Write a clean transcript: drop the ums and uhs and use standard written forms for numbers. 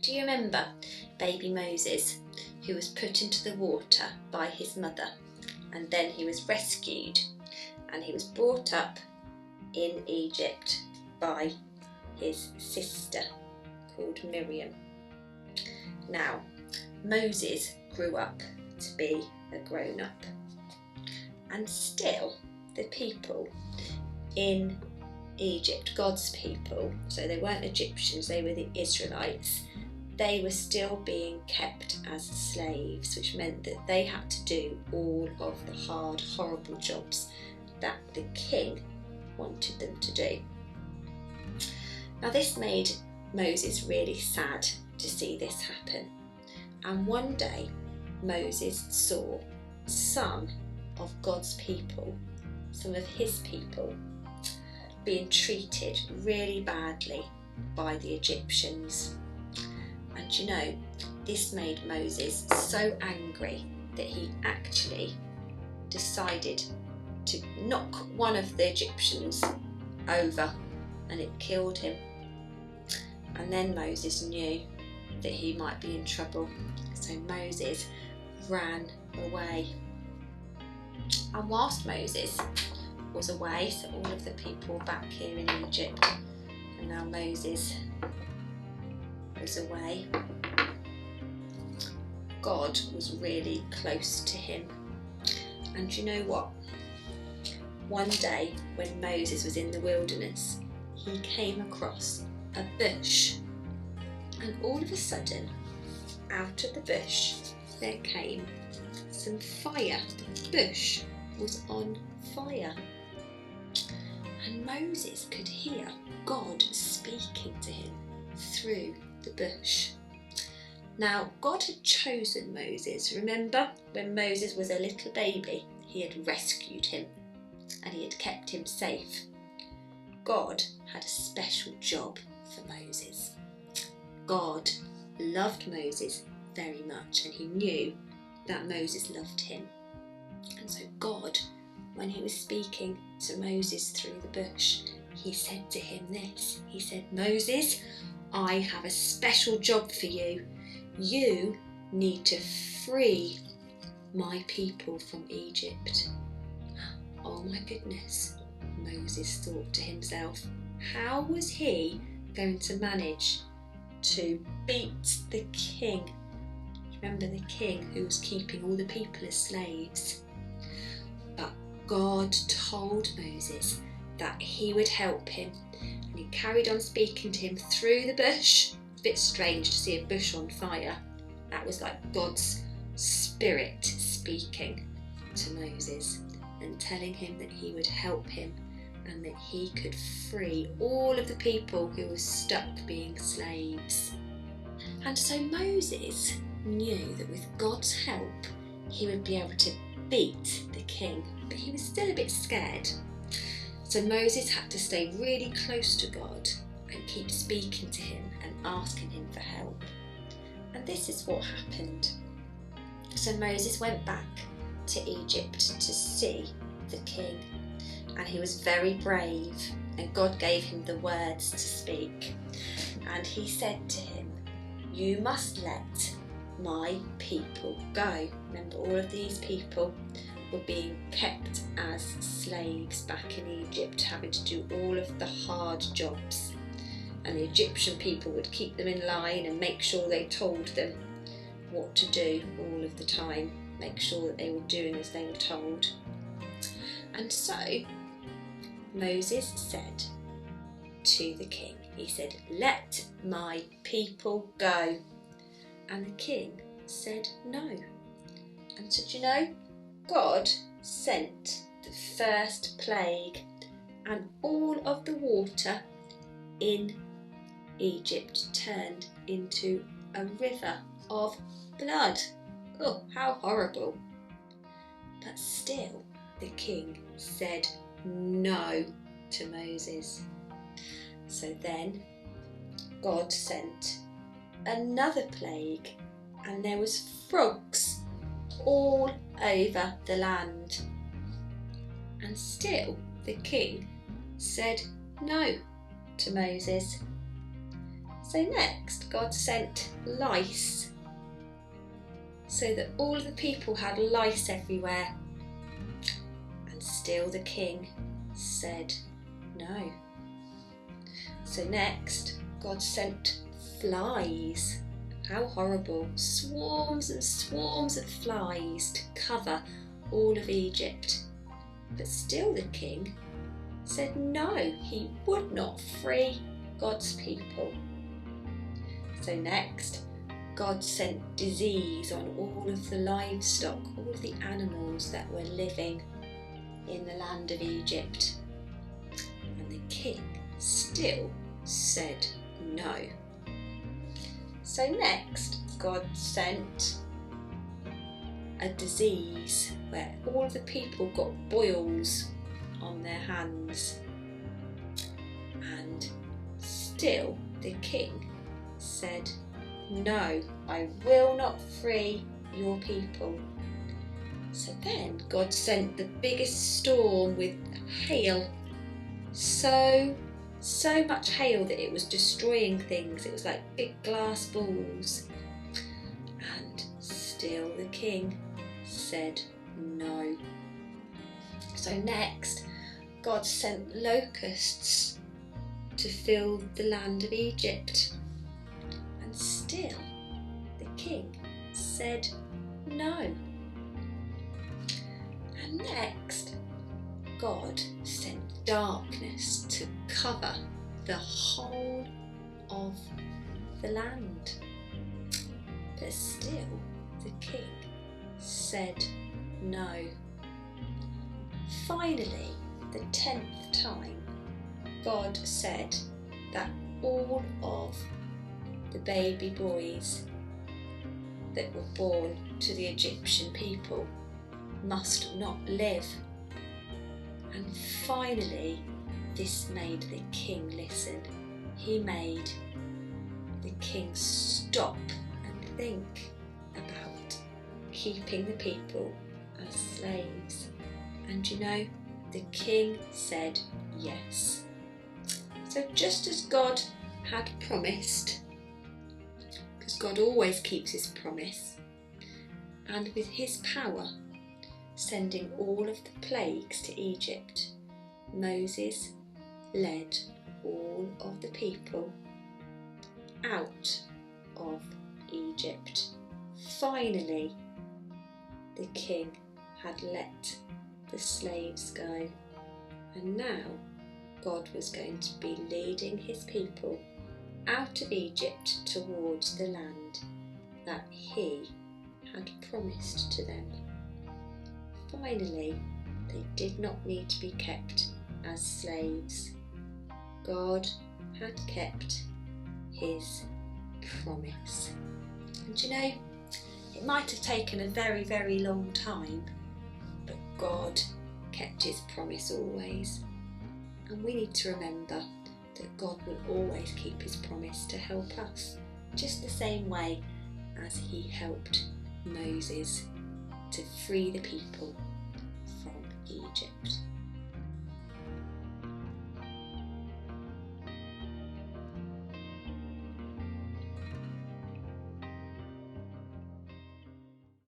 Do you remember baby Moses, who was put into the water by his mother, and then he was rescued and he was brought up in Egypt by his sister called Miriam? Now, Moses grew up to be a grown-up, and still the people in Egypt, God's people, so they weren't Egyptians, they were the Israelites, they were still being kept as slaves, which meant that they had to do all of the hard, horrible jobs that the king wanted them to do. Now this made Moses really sad to see this happen, and one day Moses saw some of God's people, some of his people, being treated really badly by the Egyptians. And you know, this made Moses so angry that he actually decided to knock one of the Egyptians over, and it killed him. And then Moses knew that he might be in trouble, so Moses ran away. And whilst Moses was away, so all of the people back here in Egypt, and now Moses was away, God was really close to him. And you know what? One day when Moses was in the wilderness, he came across a bush, and all of a sudden, out of the bush there came some fire. The bush was on fire, and Moses could hear God speaking to him through the bush. Now, God had chosen Moses. Remember, when Moses was a little baby, he had rescued him and he had kept him safe. God had a special job for Moses. God loved Moses very much, and he knew that Moses loved him. And so God, when he was speaking to Moses through the bush, he said to him this. He said, "Moses, I have a special job for you. You need to free my people from Egypt." Oh my goodness, Moses thought to himself, how was he going to manage to beat the king? Remember, the king who was keeping all the people as slaves. But God told Moses that he would help him, and he carried on speaking to him through the bush. It's a bit strange to see a bush on fire. That was like God's spirit speaking to Moses and telling him that he would help him and that he could free all of the people who were stuck being slaves. And so Moses knew that with God's help he would be able to beat the king, but he was still a bit scared. So Moses had to stay really close to God and keep speaking to him and asking him for help. And this is what happened. So Moses went back to Egypt to see the king, and he was very brave, and God gave him the words to speak. And he said to him, "You must let my people go." Remember, all of these people were being kept as slaves back in Egypt, having to do all of the hard jobs. And the Egyptian people would keep them in line and make sure they told them what to do all of the time, make sure that they were doing as they were told. And so Moses said to the king, he said, "Let my people go." And the king said no. And so, do you know, God sent the first plague, and all of the water in Egypt turned into a river of blood. Oh, how horrible. But still the king said no to Moses. So then God sent another plague, and there was frogs all over the land. And still the king said no to Moses. So next, God sent lice, so that all of the people had lice everywhere. And still the king said no. So next, God sent flies. How horrible. Swarms and swarms of flies to cover all of Egypt. But still the king said no, he would not free God's people. So next, God sent disease on all of the livestock, all of the animals that were living in the land of Egypt. And the king still said no. So next, God sent a disease where all of the people got boils on their hands. And still the king said, no, I will not free your people. So then God sent the biggest storm with hail. So much hail that it was destroying things. It was like big glass balls. And still the king said no. So next, God sent locusts to fill the land of Egypt. And still the king said no. And next, God sent darkness to cover the whole of the land. But still the king said no. Finally, the 10th time, God said that all of the baby boys that were born to the Egyptian people must not live. And finally, this made the king listen. He made the king stop and think about keeping the people as slaves. And you know, the king said yes. So just as God had promised, because God always keeps his promise, and with his power, sending all of the plagues to Egypt, Moses led all of the people out of Egypt. Finally, the king had let the slaves go, and now God was going to be leading his people out of Egypt towards the land that he had promised to them. Finally, they did not need to be kept as slaves. God had kept his promise. And you know, it might have taken a very, very long time, but God kept his promise always. And we need to remember that God will always keep his promise to help us, just the same way as he helped Moses to free the people from Egypt.